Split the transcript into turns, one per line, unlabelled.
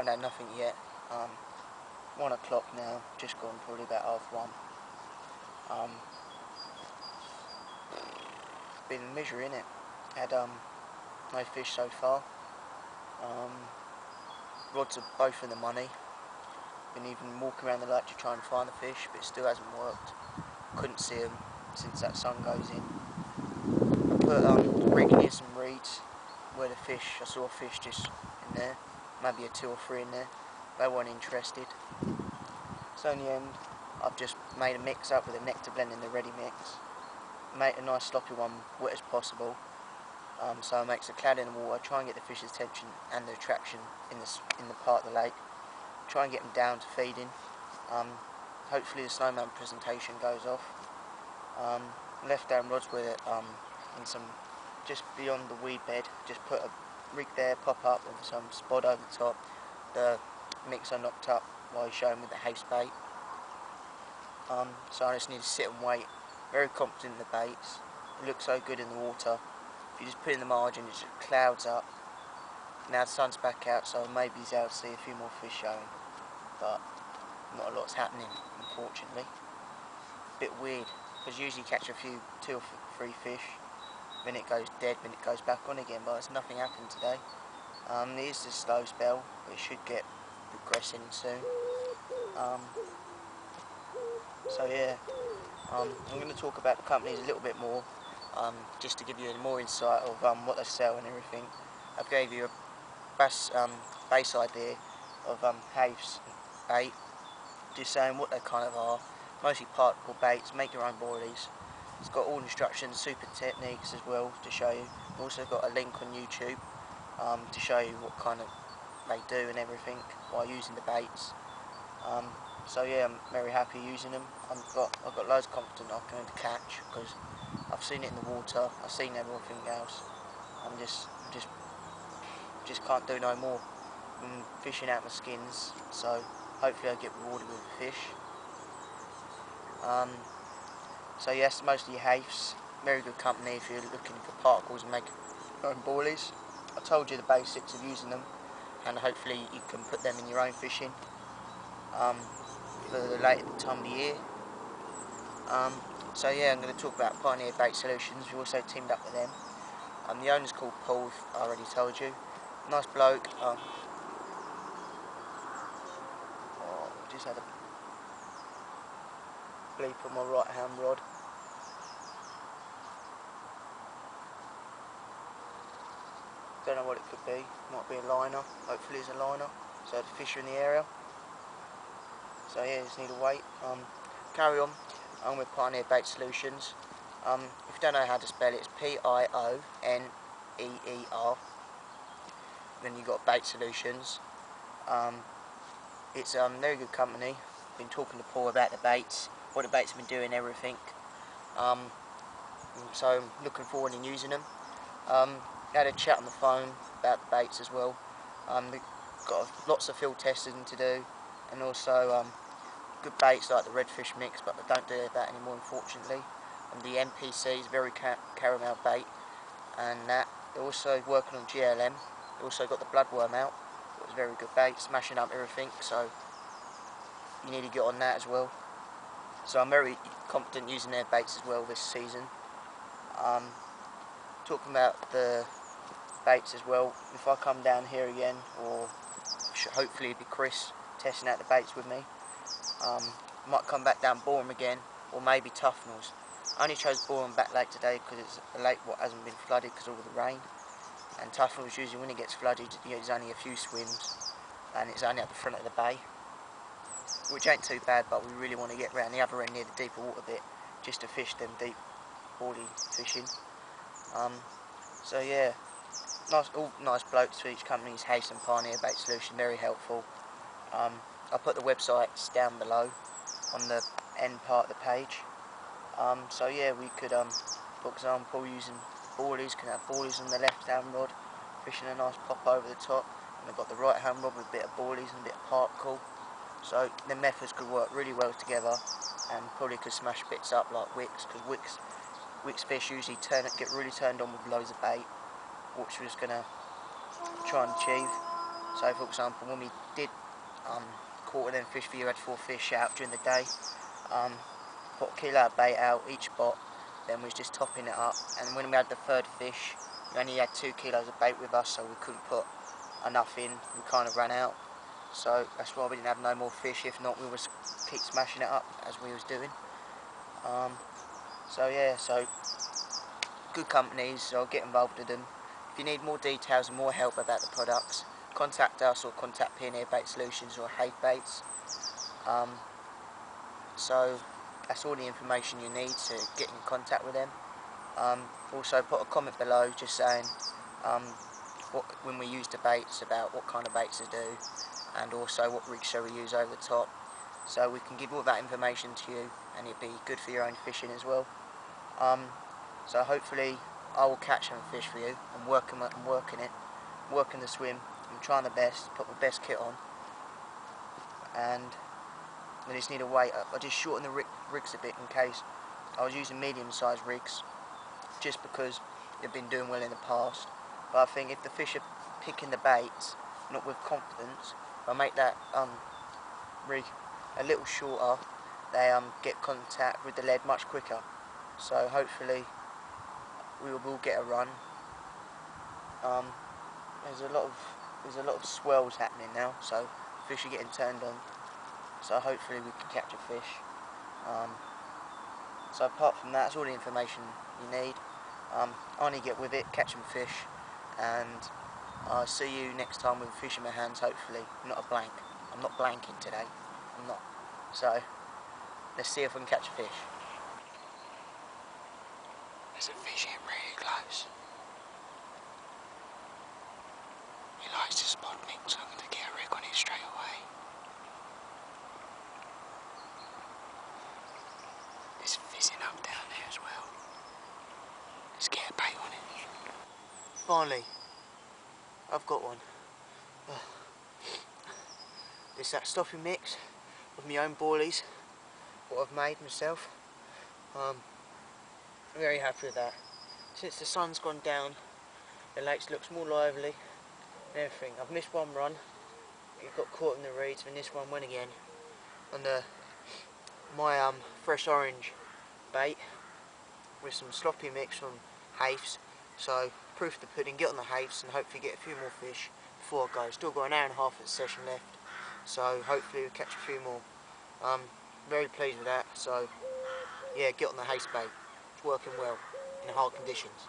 haven't had nothing yet. 1 o'clock now, just gone, probably about 1:30. Been measuring it. Had no fish so far. Rods are both in the money. Been even walking around the lake to try and find the fish, but it still hasn't worked. Couldn't see them since that sun goes in. I put rig near some reeds where the fish, I saw a fish just in there, maybe a 2 or 3 in there. They weren't interested. So in the end, I've just made a mix up with a nectar blend in the ready mix. Made a nice sloppy one, wet as possible. So it makes a cloud in the water, try and get the fish's attention and the attraction in the part of the lake. Try and get them down to feeding. Hopefully the snowman presentation goes off. Left down rods with it in some, just beyond the weed bed. Just put a rig there, pop up with some spot over the top. The mixer knocked up while he's showing with the haste bait. So I just need to sit and wait. Very confident in the baits. It looks so good in the water. If you just put in the margin, it just clouds up. Now the sun's back out, so maybe he's able to see a few more fish showing, but not a lot's happening, unfortunately. Bit weird, because usually you catch a few, 2 or 3 fish, then it goes dead, then it goes back on again, but there's nothing happened today. It is a slow spell, but it should get progressing soon. So yeah, I'm going to talk about the companies a little bit more, just to give you more insight of what they sell and everything. I've gave you a base idea of Haif's bait, just saying what they kind of are. Mostly particle baits, make your own boilies. It's got all instructions, super techniques as well to show you. I've also got a link on YouTube to show you what kind of they do and everything while using the baits. So yeah, I'm very happy using them. I've got loads of confidence I'm going to catch, because I've seen it in the water, I've seen everything else. I'm just can't do no more. I'm fishing out my skins, so hopefully I get rewarded with a fish. So yes, mostly Haif's. Very good company if you're looking for particles and make your own boilies. I told you the basics of using them, and hopefully you can put them in your own fishing for the later time of the year. So yeah, I'm going to talk about Pioneer Bait Solutions. We've also teamed up with them. The owner's called Paul, I already told you. Nice bloke. Just had a bleep on my right hand rod. Don't know what it could be. Might be a liner. Hopefully it's a liner. So the fish are in the area. So yeah, just need to wait. Carry on. I'm with Pioneer Bait Solutions. If you don't know how to spell it, it's Pioneer. Then you've got Bait Solutions. It's a very good company. Been talking to Paul about the baits, what the baits have been doing, everything. So I'm looking forward to using them. Had a chat on the phone about the baits as well. They've got lots of field testing to do, and also good baits like the redfish mix, but they don't do that anymore, unfortunately. And the MPC is very caramel bait, and that. They're also working on GLM. They also got the bloodworm out. It was very good bait, smashing up everything, so you need to get on that as well. So I'm very confident using their baits as well this season. Talking about the baits as well, if I come down here again, or hopefully it'll be Chris testing out the baits with me, might come back down Boreham again, or maybe Tufnells. I only chose Boreham back lake today because it's a lake what hasn't been flooded because of all the rain, and Tufnells usually when it gets flooded there's only a few swims, and it's only at the front of the bay, which ain't too bad, but we really want to get round the other end near the deeper water bit just to fish them deep boarding fishing. So yeah, all nice blokes for each company's Haif's and Pioneer Bait Solution, very helpful. I'll put the websites down below on the end part of the page. So yeah, we could, for example, using boilies, can have boilies on the left hand rod, fishing a nice pop over the top, and I've got the right hand rod with a bit of boilies and a bit of particle. So the methods could work really well together, and probably could smash bits up like wicks, because wicks fish usually get really turned on with loads of bait, which we're just going to try and achieve. So for example, when we did quarter them fish for you, had 4 fish out during the day. Put a kilo of bait out each spot, then we was just topping it up, and when we had the 3rd fish we only had 2 kilos of bait with us, so we couldn't put enough in, we kind of ran out, so that's why we didn't have no more fish. If not, we was keep smashing it up as we was doing. So yeah, so good companies, so I'll get involved with them. If you need more details and more help about the products, contact us or contact Pioneer Bait Solutions or Hafe Baits. So that's all the information you need to get in contact with them. Also put a comment below just saying when we use the baits, about what kind of baits to do, and also what rig shall we use over the top, so we can give all that information to you, and it'll be good for your own fishing as well. So hopefully I will catch some fish for you. I'm working the swim. I'm trying the best, put my best kit on, and I just need a weight up. I just shorten the rigs a bit in case. I was using medium-sized rigs just because they've been doing well in the past. But I think if the fish are picking the baits, not with confidence, if I make that rig a little shorter, they get contact with the lead much quicker. So hopefully we will get a run. There's a lot of swells happening now, so fish are getting turned on. So hopefully we can catch a fish. So apart from that, that's all the information you need. Only get with it, catch some fish, and I'll see you next time with a fish in my hands, hopefully. Not a blank. I'm not blanking today. I'm not. So let's see if we can catch a fish. There's a fish in really close. He likes to spot me, so I'm going to get a rig on it straight away. There's fizzing up down there as well. Let's get a bait on it. Finally, I've got one. It's that stopping mix of my own boilies, what I've made myself. Very happy with that. Since the sun's gone down, the lake looks more lively and everything. I've missed one run. It got caught in the reeds, and this one went again on my fresh orange bait with some sloppy mix from Hafes. So proof of the pudding, get on the Hafes and hopefully get a few more fish before I go. Still got an hour and a half of the session left, so hopefully we'll catch a few more. Very pleased with that, so yeah, get on the Hafes bait. It's working well in hard conditions.